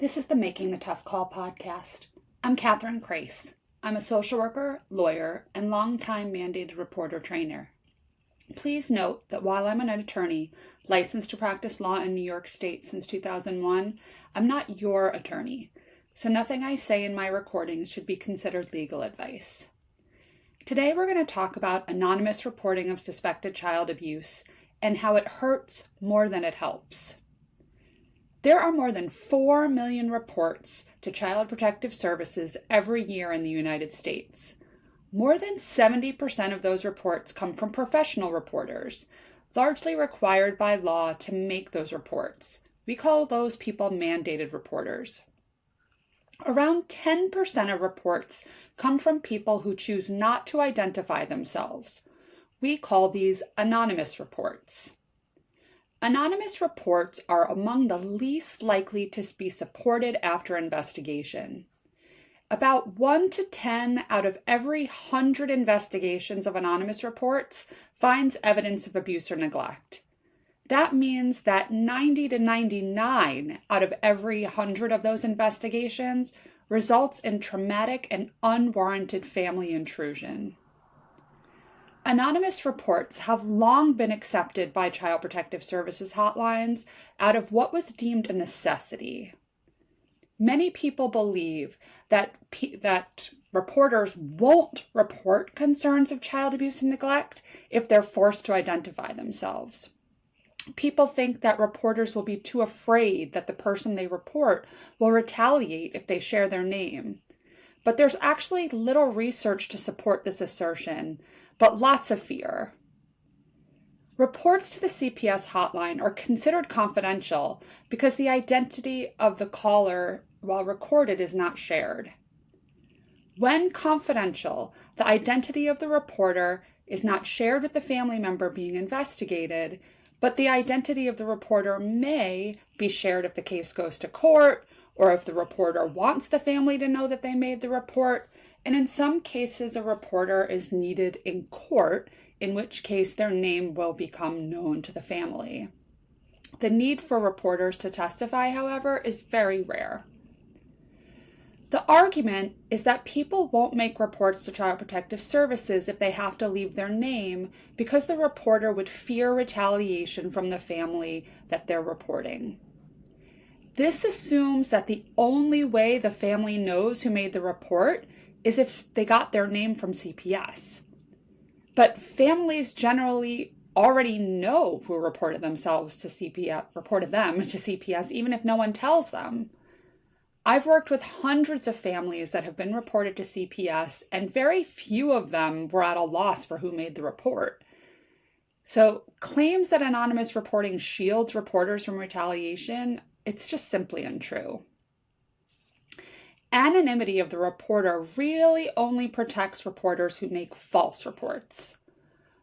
This is the Making the Tough Call podcast. I'm Kathryn Krase. I'm a social worker, lawyer, and longtime mandated reporter trainer. Please note that while I'm an attorney licensed to practice law in New York State since 2001, I'm not your attorney, so nothing I say in my recordings should be considered legal advice. Today we're going to talk about anonymous reporting of suspected child abuse and how it hurts more than it helps. There are more than 4 million reports to Child Protective Services every year in the United States. More than 70% of those reports come from professional reporters, largely required by law to make those reports. We call those people mandated reporters. Around 10% of reports come from people who choose not to identify themselves. We call these anonymous reports. Anonymous reports are among the least likely to be supported after investigation. About 1 to 10 out of every 100 investigations of anonymous reports finds evidence of abuse or neglect. That means that 90 to 99 out of every 100 of those investigations results in traumatic and unwarranted family intrusion. Anonymous reports have long been accepted by Child Protective Services hotlines out of what was deemed a necessity. Many people believe that reporters won't report concerns of child abuse and neglect if they're forced to identify themselves. People think that reporters will be too afraid that the person they report will retaliate if they share their name. But there's actually little research to support this assertion, but lots of fear. Reports to the CPS hotline are considered confidential because the identity of the caller, while recorded, is not shared. When confidential, the identity of the reporter is not shared with the family member being investigated, but the identity of the reporter may be shared if the case goes to court, or if the reporter wants the family to know that they made the report, and in some cases a reporter is needed in court, in which case their name will become known to the family. The need for reporters to testify, however, is very rare. The argument is that people won't make reports to Child Protective Services if they have to leave their name because the reporter would fear retaliation from the family that they're reporting. This assumes that the only way the family knows who made the report is if they got their name from CPS. But families generally already know who reported them to CPS, even if no one tells them. I've worked with hundreds of families that have been reported to CPS, and very few of them were at a loss for who made the report. So claims that anonymous reporting shields reporters from retaliation, it's just simply untrue. Anonymity of the reporter really only protects reporters who make false reports.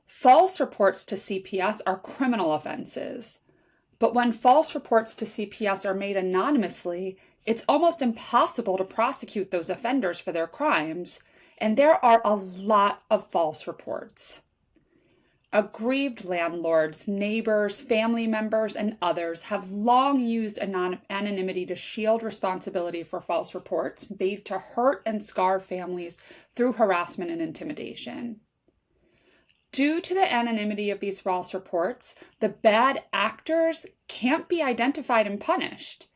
False reports to CPS are criminal offenses. But when false reports to CPS are made anonymously, it's almost impossible to prosecute those offenders for their crimes, and there are a lot of false reports. Aggrieved landlords, neighbors, family members, and others have long used anonymity to shield responsibility for false reports made to hurt and scar families through harassment and intimidation. Due to the anonymity of these false reports, the bad actors can't be identified and punished.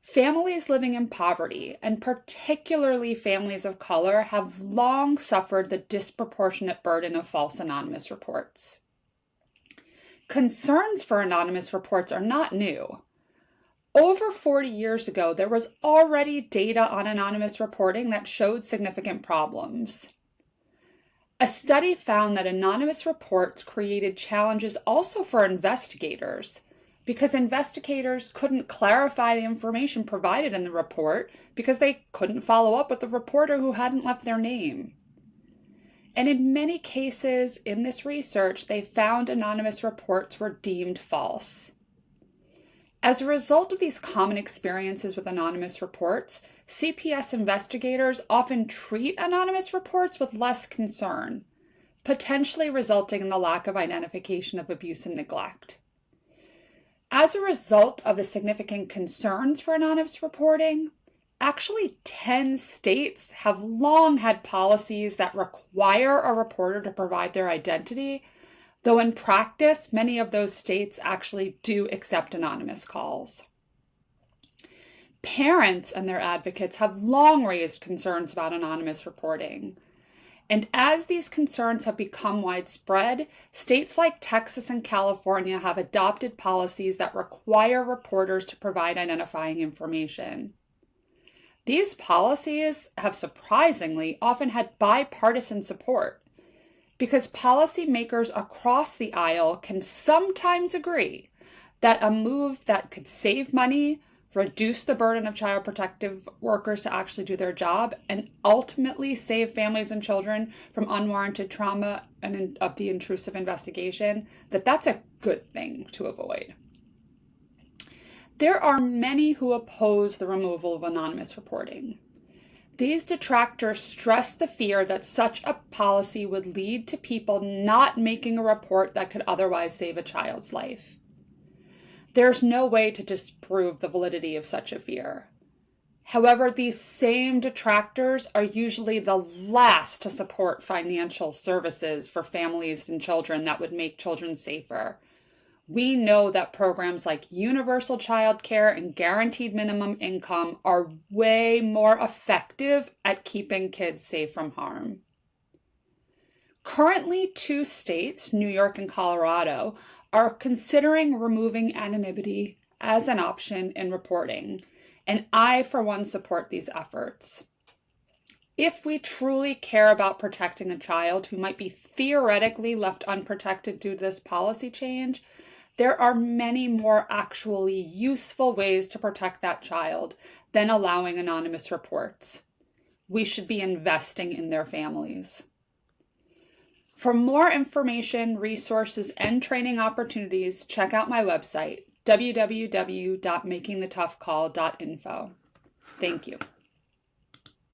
Families living in poverty, and particularly families of color, have long suffered the disproportionate burden of false anonymous reports. Concerns for anonymous reports are not new. Over 40 years ago, there was already data on anonymous reporting that showed significant problems. A study found that anonymous reports created challenges also for investigators, because investigators couldn't clarify the information provided in the report because they couldn't follow up with the reporter who hadn't left their name. And in many cases in this research, they found anonymous reports were deemed false. As a result of these common experiences with anonymous reports, CPS investigators often treat anonymous reports with less concern, potentially resulting in the lack of identification of abuse and neglect. As a result of the significant concerns for anonymous reporting, actually 10 states have long had policies that require a reporter to provide their identity, though in practice, many of those states actually do accept anonymous calls. Parents and their advocates have long raised concerns about anonymous reporting. And as these concerns have become widespread, states like Texas and California have adopted policies that require reporters to provide identifying information. These policies have surprisingly often had bipartisan support, because policymakers across the aisle can sometimes agree that a move that could save money, reduce the burden of child protective workers to actually do their job, and ultimately save families and children from unwarranted trauma and of the intrusive investigation, that's a good thing to avoid. There are many who oppose the removal of anonymous reporting. These detractors stress the fear that such a policy would lead to people not making a report that could otherwise save a child's life. There's no way to disprove the validity of such a fear. However, these same detractors are usually the last to support financial services for families and children that would make children safer. We know that programs like universal child care and guaranteed minimum income are way more effective at keeping kids safe from harm. Currently, 2 states, New York and Colorado, are considering removing anonymity as an option in reporting, and I, for one, support these efforts. If we truly care about protecting a child who might be theoretically left unprotected due to this policy change, there are many more actually useful ways to protect that child than allowing anonymous reports. We should be investing in their families. For more information, resources, and training opportunities, check out my website, www.makingthetoughcall.info. Thank you.